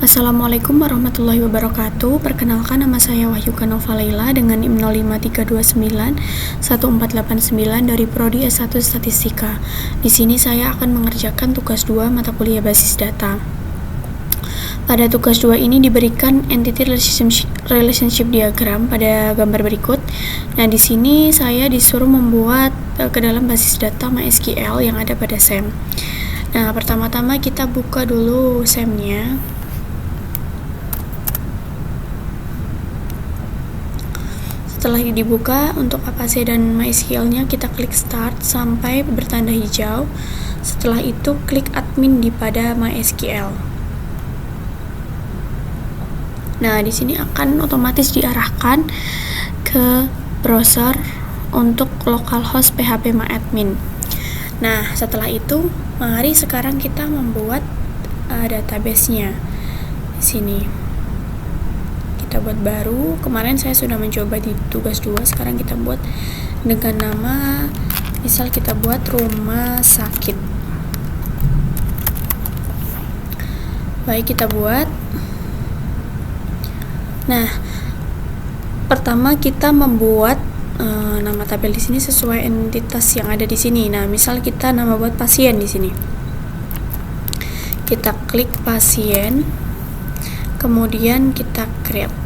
Assalamualaikum warahmatullahi wabarakatuh. Perkenalkan, nama saya Wahyuka Nova Laila dengan NIM 053291489 dari Prodi S1 Statistika. Di sini saya akan mengerjakan tugas 2 mata kuliah basis data. Pada tugas 2 ini diberikan entity relationship diagram pada gambar berikut. Nah, di sini saya disuruh membuat ke dalam basis data MySQL yang ada pada SEM. Nah, pertama-tama kita buka dulu SEM-nya. Setelah dibuka, untuk Apache dan MySQL-nya kita klik start sampai bertanda hijau. Setelah itu klik admin di pada MySQL. Nah, di sini akan otomatis diarahkan ke browser untuk localhost phpMyAdmin. Nah, setelah itu mari sekarang kita membuat database-nya. Di sini kita buat baru. Kemarin saya sudah mencoba di tugas 2, sekarang kita buat dengan nama, misal kita buat rumah sakit. Baik, kita buat. Nah, pertama kita membuat nama tabel di sini sesuai entitas yang ada di sini. Nah, misal kita nama buat pasien di sini. Kita klik pasien, kemudian kita create.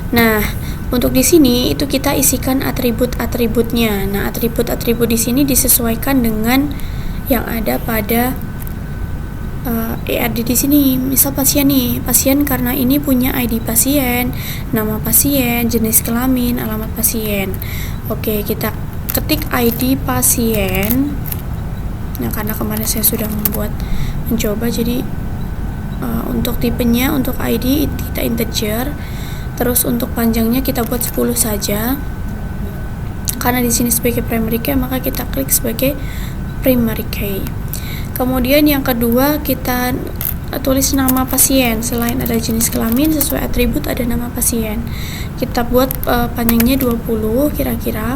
Nah, untuk di sini itu kita isikan atribut-atributnya. Nah, atribut-atribut di sini disesuaikan dengan yang ada pada ERD di sini. Misal pasien nih, pasien karena ini punya ID pasien, nama pasien, jenis kelamin, alamat pasien. Oke, kita ketik ID pasien. Nah, karena kemarin saya sudah mencoba, jadi untuk tipenya, untuk ID kita integer. Terus untuk panjangnya kita buat 10 saja. Karena di sini sebagai primary key, maka kita klik sebagai primary key. Kemudian yang kedua, kita tulis nama pasien. Selain ada jenis kelamin, sesuai atribut ada nama pasien. Kita buat panjangnya 20 kira-kira.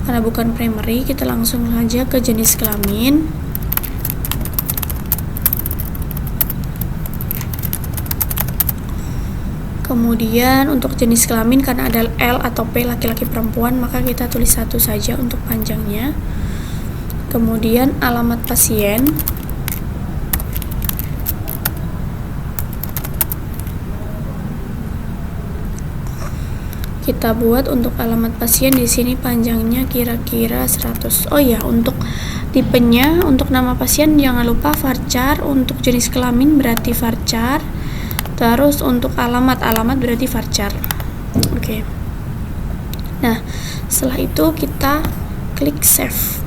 Karena bukan primary, kita langsung saja ke jenis kelamin. Kemudian untuk jenis kelamin, karena ada L atau P, laki-laki perempuan, maka kita tulis 1 saja untuk panjangnya. Kemudian alamat pasien. Kita buat untuk alamat pasien di sini panjangnya kira-kira 100. Oh ya, untuk tipenya, untuk nama pasien jangan lupa varchar, untuk jenis kelamin berarti varchar. Terus untuk alamat berarti varchar. Oke. Nah, setelah itu kita klik save.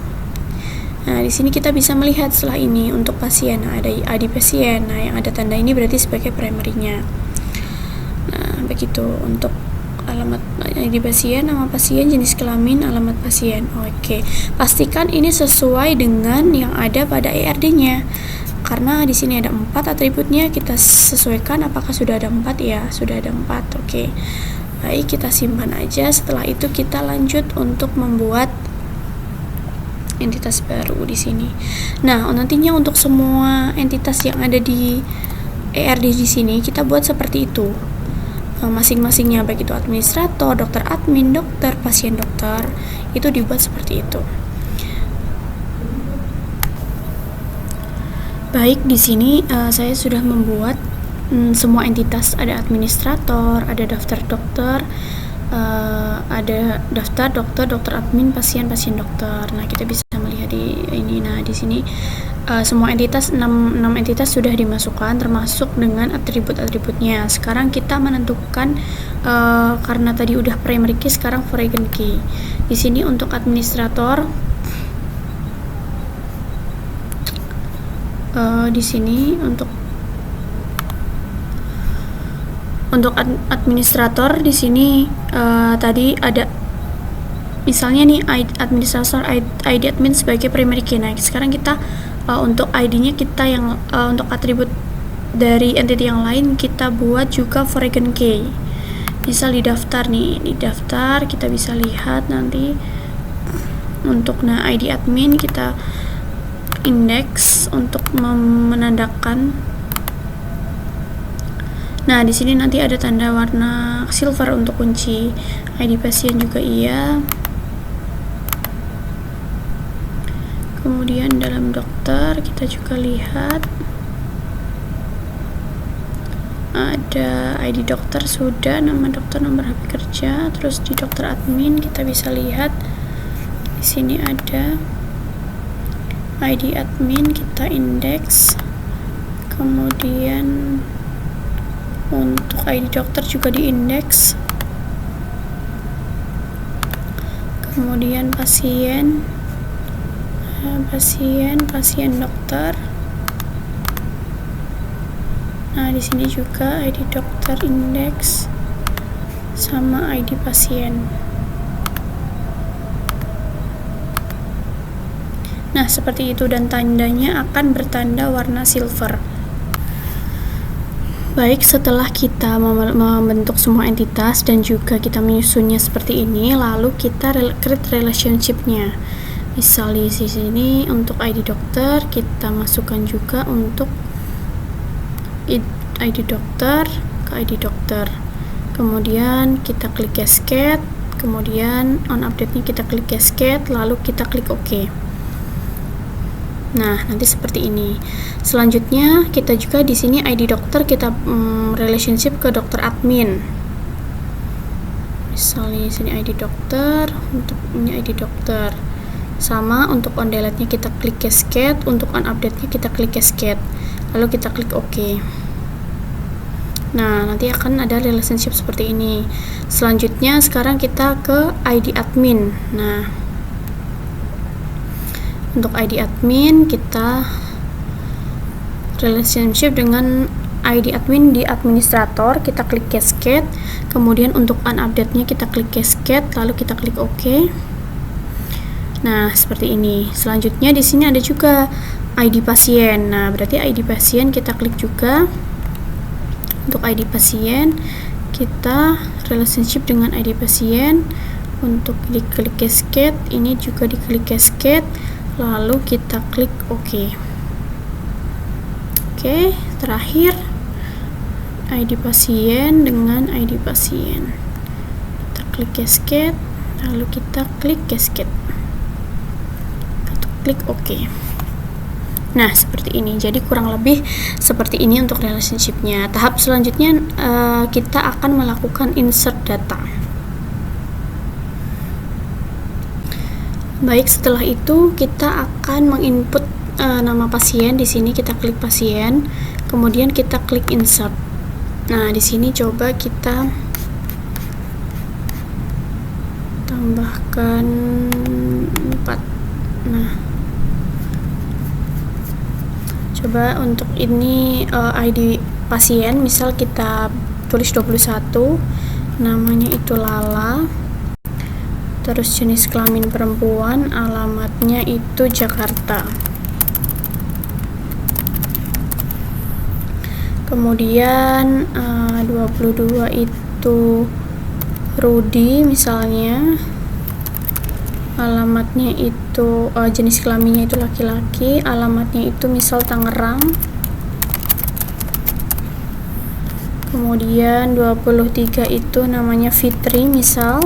Nah, di sini kita bisa melihat setelah ini untuk pasien, ada ID pasien. Nah, yang ada tanda ini berarti sebagai primary-nya. Nah, begitu untuk alamat ID pasien, nama pasien, jenis kelamin, alamat pasien. Oke. Pastikan ini sesuai dengan yang ada pada ERD-nya. Karena di sini ada 4 atributnya, kita sesuaikan apakah sudah ada 4 ya, sudah ada 4. Oke. Baik, kita simpan aja. Setelah itu kita lanjut untuk membuat entitas baru di sini. Nah, nantinya untuk semua entitas yang ada di ERD di sini kita buat seperti itu. Masing-masingnya, baik itu administrator, dokter admin, dokter, pasien dokter, itu dibuat seperti itu. Baik, di sini saya sudah membuat semua entitas. Ada administrator, ada daftar dokter, ada daftar dokter, dokter admin, pasien dokter. Nah, kita bisa melihat di ini. Nah, di sini semua entitas 6 entitas sudah dimasukkan termasuk dengan atribut-atributnya. Sekarang kita menentukan karena tadi udah primary key, sekarang foreign key. Di sini untuk administrator, di sini untuk administrator di sini tadi ada misalnya nih administrator ID admin sebagai primary key. Nah, sekarang kita untuk ID-nya kita yang untuk atribut dari entity yang lain kita buat juga foreign key. Misal di daftar nih, di daftar kita bisa lihat nanti untuk ID admin kita indeks untuk menandakan Nah, di sini nanti ada tanda warna silver untuk kunci. ID pasien juga iya. Kemudian dalam dokter kita juga lihat ada ID dokter sudah, nama dokter, nomor HP kerja. Terus di dokter admin kita bisa lihat di sini ada ID admin, kita indeks. Kemudian untuk ID dokter juga diindeks. Kemudian pasien dokter. Nah, di sini juga ID dokter indeks sama ID pasien. Nah, seperti itu, dan tandanya akan bertanda warna silver. Baik, setelah kita membentuk semua entitas dan juga kita menyusunnya seperti ini, lalu kita create relationship-nya. Misal di sini untuk ID dokter kita masukkan juga untuk ID dokter ke ID dokter. Kemudian kita klik cascade, kemudian on update-nya kita klik cascade, lalu kita klik OK. Nah, nanti seperti ini. Selanjutnya kita juga di sini ID dokter kita relationship ke dokter admin. Misalnya di sini ID dokter, untuk ini ID dokter. Sama untuk on delete-nya kita klik cascade, untuk on update-nya kita klik cascade. Lalu kita klik OK. Nah, nanti akan ada relationship seperti ini. Selanjutnya sekarang kita ke ID admin. Nah, untuk ID admin kita relationship dengan ID admin di administrator, kita klik cascade. Kemudian untuk unupdate-nya kita klik cascade, lalu kita klik OK. Nah, seperti ini. Selanjutnya di sini ada juga ID pasien. Nah, berarti ID pasien kita klik juga. Untuk ID pasien kita relationship dengan ID pasien. Untuk diklik cascade, ini juga diklik cascade. Lalu kita klik OK. Oke, terakhir ID pasien dengan ID pasien. Kita klik cascade, lalu kita klik cascade. Kita klik OK. Nah, seperti ini. Jadi kurang lebih seperti ini untuk relationship-nya. Tahap selanjutnya kita akan melakukan insert data. Baik, setelah itu kita akan menginput nama pasien. Di sini kita klik pasien, kemudian kita klik insert. Nah, di sini coba kita tambahkan 4. Nah, coba untuk ini ID pasien, misal kita tulis 21, namanya itu Lala. Terus jenis kelamin perempuan, alamatnya itu Jakarta. Kemudian 22 itu Rudi misalnya, alamatnya itu jenis kelaminnya itu laki-laki, alamatnya itu misal Tangerang. Kemudian 23 itu namanya Fitri misal.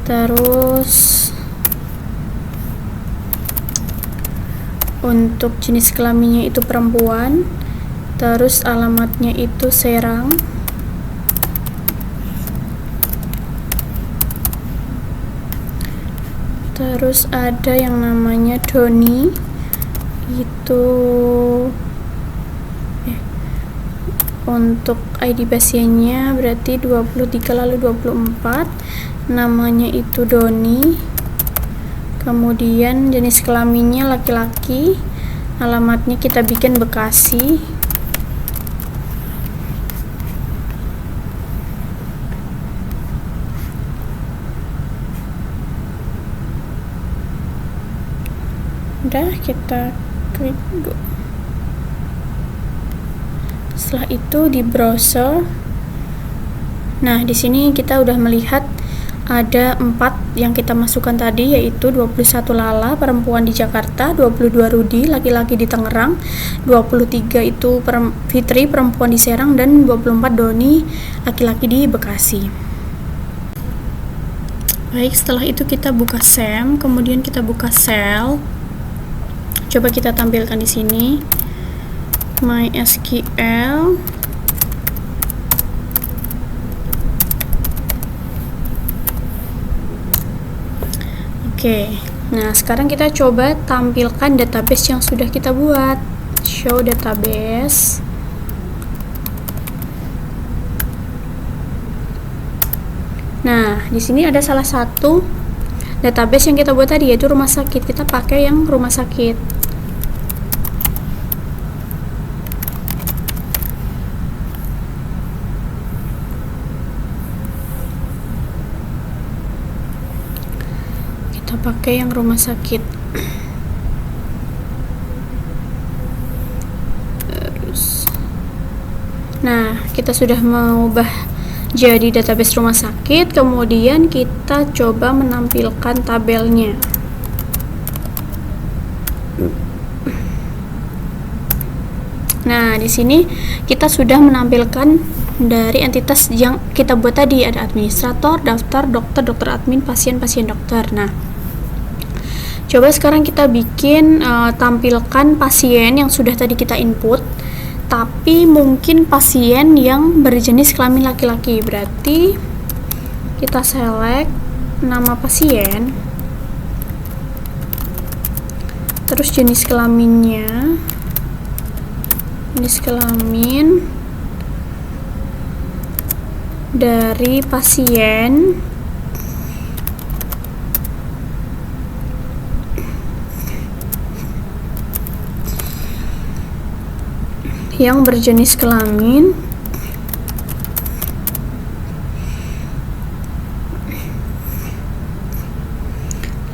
Terus untuk jenis kelaminnya itu perempuan, terus alamatnya itu Serang. Terus ada yang namanya Doni, itu untuk ID pasiennya berarti 23 lalu 24, namanya itu Doni. Kemudian jenis kelaminnya laki-laki, alamatnya kita bikin Bekasi. Udah, kita klik go. Setelah itu di browser. Nah, di sini kita udah melihat ada 4 yang kita masukkan tadi, yaitu 21 Lala, perempuan di Jakarta, 22 Rudi, laki-laki di Tangerang, 23 itu Fitri, perempuan di Serang, dan 24 Doni, laki-laki di Bekasi. Baik, setelah itu kita buka SEM, kemudian kita buka sel. Coba kita tampilkan di sini MySQL. Oke, nah sekarang kita coba tampilkan database yang sudah kita buat. Show database. Nah, di sini ada salah satu database yang kita buat tadi, yaitu rumah sakit. Kita pakai yang rumah sakit. Pakai yang rumah sakit. Nah, kita sudah mengubah jadi database rumah sakit, kemudian kita coba menampilkan tabelnya. Nah, di sini kita sudah menampilkan dari entitas yang kita buat tadi, ada administrator, daftar, dokter, dokter admin, pasien, pasien dokter. Nah, coba sekarang kita bikin tampilkan pasien yang sudah tadi kita input, tapi mungkin pasien yang berjenis kelamin laki-laki. Berarti kita select nama pasien, terus jenis kelaminnya, jenis kelamin dari pasien yang berjenis kelamin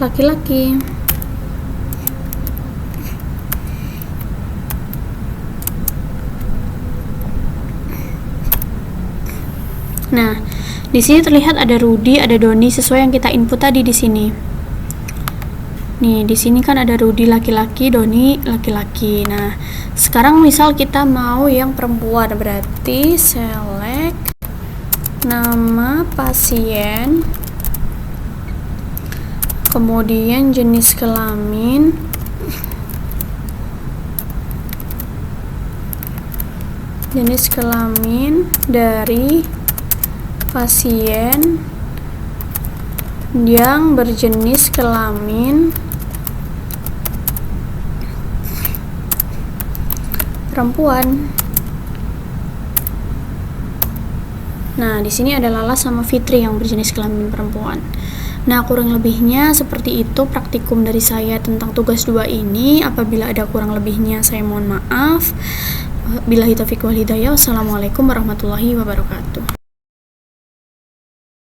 laki-laki. Nah, di sini terlihat ada Rudi, ada Doni sesuai yang kita input tadi di sini. Nih, di sini kan ada Rudi laki-laki, Doni laki-laki. Nah, sekarang misal kita mau yang perempuan, berarti select nama pasien, kemudian jenis kelamin, dari pasien yang berjenis kelamin perempuan. Nah, di sini ada Lala sama Fitri yang berjenis kelamin perempuan. Nah, kurang lebihnya seperti itu praktikum dari saya tentang tugas 2 ini. Apabila ada kurang lebihnya, saya mohon maaf. Billahi taufiq wal hidayah. Wassalamualaikum warahmatullahi wabarakatuh.